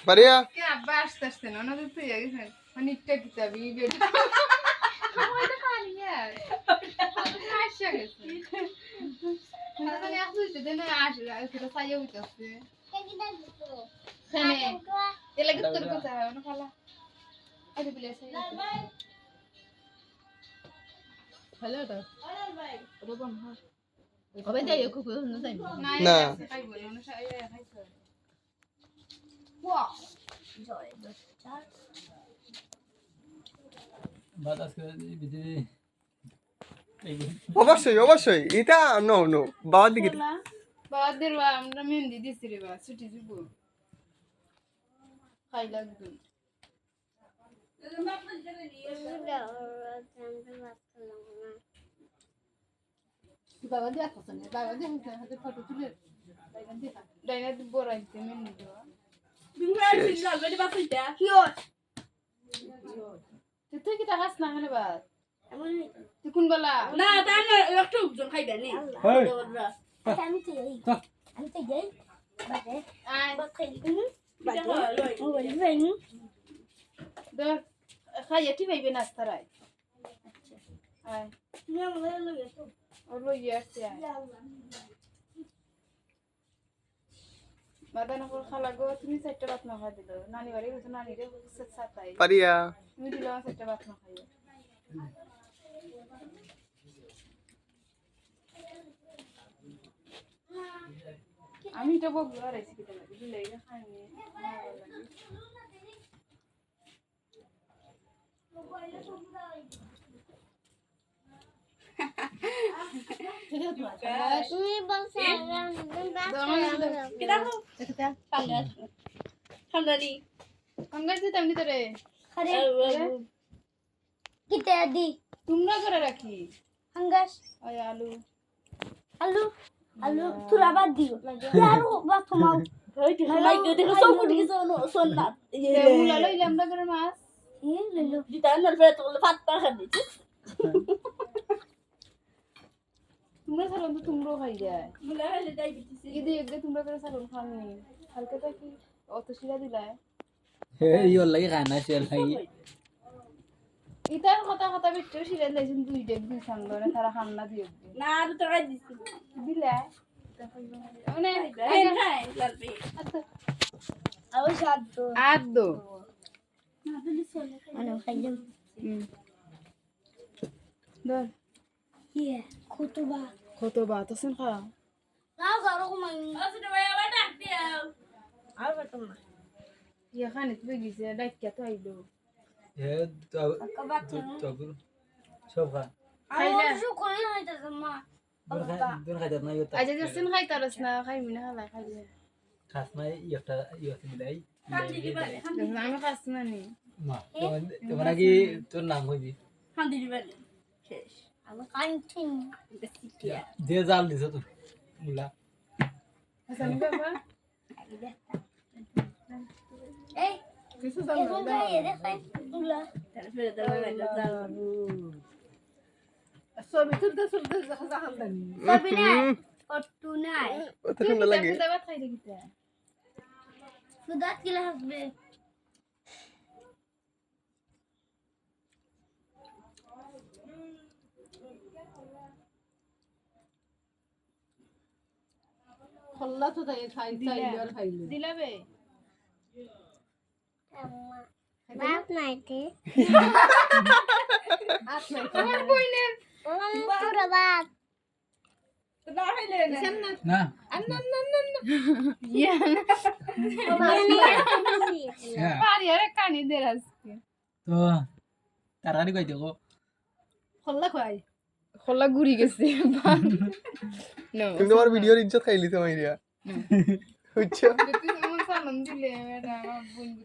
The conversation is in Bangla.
Maria? क्या बात करते ना ना तो तू ये किसे अनित्य किताबी बेटा वो तो खाली है आशा कैसे मैं तो नहीं आसुच देने आशा ऐसे साये हुई तो से खाने ये लगे तो कर सकता है ना खाला अरे बिले से हेलो तो रोबन हाँ अबे जाइए कुछ नहीं जाइए ना खाई बोले ना शायद खाई सर वाह অবশ্যই অবশ্যই এটা নো নো বাবার দিকে বাবাদের বা আমরা মেহেন্দি দিছি রে বা ছুটি দিব খাই লাগবে বাবা দিয়ে আসছে না বাবা দিয়ে হাতে ফটো তুলে ডাইনা বড় আইতে মেহেন্দি দেওয়া তুই কি টাকাস না হলে বাদ তুই কোন বেলা না তা না একটু জন খাইবে নি আমি তো যাই বাজে বাজে ধর খাইয়া ঠিক পাইবে নাস্তারাই আয় ও লই আসছে বাদানা করে খালা গো তুমি চারটা ভাত না খাই দিল নানি বাড়ি গেছো নানি রে সাতাই পারিয়া তুমি দিলাম চারটা ভাত না খাইয়া আমি তো বলবো আর এসে কিটা লাগে দিলে এটা খাইনি তুমি বলছ কিটা কিটা পাঙ্গাস ঠান্ডারি পাঙ্গাস দিতে আমি তোরে আরে কিটা দি তোমরা করে রাখি পাঙ্গাস ওই আলু আলু আলু তুরা বাদ দিও আলু বাদ তোমাও হইতে হাই দেখো সব কুটি সোন না মুলা লইলে আমরা করে মাছ লইলো দিতা না ফের তো ভাত পা খাবি তোমরা সালন তো তোমরাও খাই যায় মুলা হলে ডায়াবেটিস ঈদে ঈদে তোমরা করে সালন খাওনি হালকাটা কি অত শিরা দিলায় ইয়োর লাগি খায় না সে লাগি ইতার কথা কথা বিট্টু শিরা দিয়েছেন দুই ডেক দুই সঙ্গ না তারা খান্না দিয়ে না আর তো খাই দিছি দিলে মানে খাই লাগবে আচ্ছা আও সাদ্দ আদো না দিলি চলে মানে খাই দেব ধর ইয়ে খুতবা কত বাত আছেন খা না গারো কমাই আসলে ভাই আবার ডাক দিও আর বাতম না ইয়া খানে তুই গিয়েছে ডাইকা তো আইলো হে তো সব খা খাইলা আও শুকরি হইতাছে মা দুন খাইতে না ইয়তা আজ যাচ্ছেন খাই তারস না খাই মিনা খালা খাইলে খাস না ইয়তা ইয়তা মিলাই খান্দি দিবালে আমি খাস না নি মা তোমার কি তোর নাম হইবি খান্দি দিবালে শেষ আমি কাইন্টিন বেসিকিয়া যে জাল দিছ তো মুলা হাসান বাবা এই কিছু এখন জানো যাই দেখাই তুলা তারপরে দাও দাও সবই তুলতে তুলতে জাহান দানি সবই না অট্টু নাই কত সুন্দর লাগে দাবা খাইলে কিটা সুদাত কিলা হাসবে খল্লা তো তাই খাই চাইলে আর খাইলে দিলাবে বাপ নাইতে আত নাই তোমার বইনের পুরা বাপ না খাইলে না না ইয়া হ্যাঁ পারি আরে কানি দে আজকে তো তাড়াতাড়ি কই দেখো খল্লা খাই খল্লা গুড়ি গেছে নো তুমি তোমার ভিডিওর ইজ্জত খাইলি তো মাইরিয়া বুঝছো তুই এমন সালাম দিলে এটা আমার বন্ধু